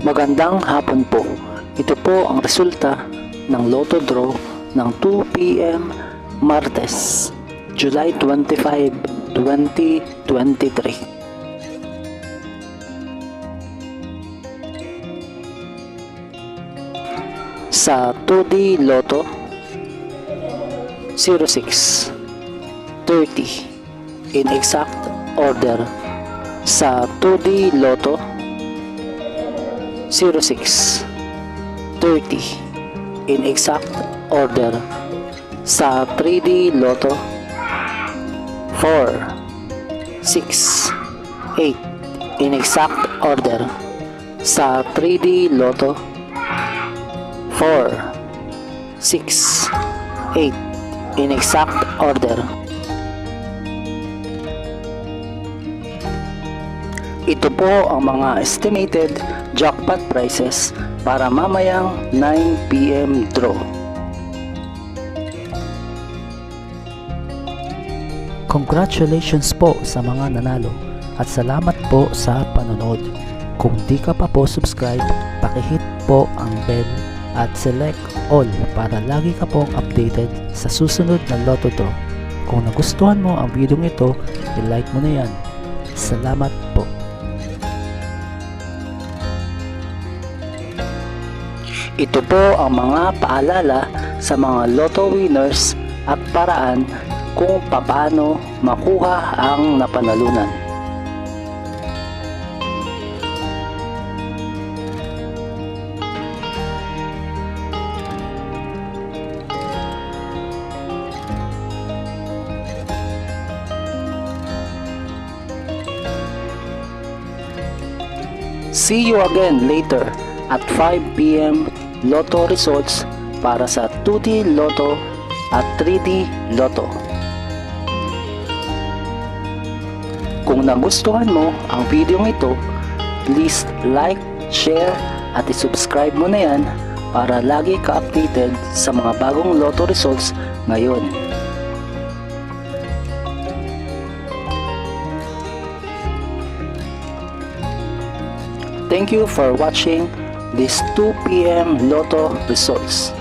Magandang hapon po. Ito po ang resulta ng Lotto Draw ng 2 p.m. Martes, July 25, 2023. Sa 2D Lotto, 06, 30 in exact order. Sa 2D Lotto, 06, 30 in exact order. Sa 3D Lotto, 4, 6, 8 in exact order. Sa 3D Lotto, 4, 6, 8 in exact order. Ito po ang mga estimated jackpot prices para mamayang 9 p.m. draw. Congratulations po sa mga nanalo at salamat po sa panonood. Kung di ka pa po subscribe, pakihit po ang bell at select all para lagi ka pong updated sa susunod na Lotto Draw. Kung nagustuhan mo ang video ito, i-like mo na yan. Salamat po. Ito po ang mga paalala sa mga Lotto winners at paraan kung paano makuha ang napanalunan. See you again later at 5 p.m. Lotto results para sa 2D Lotto at 3D Lotto. Kung nagustuhan mo ang video ito, please like, share at i-subscribe mo na yan para lagi ka updated sa mga bagong Lotto results ngayon. Thank you for watching this 2 p.m. Lotto results.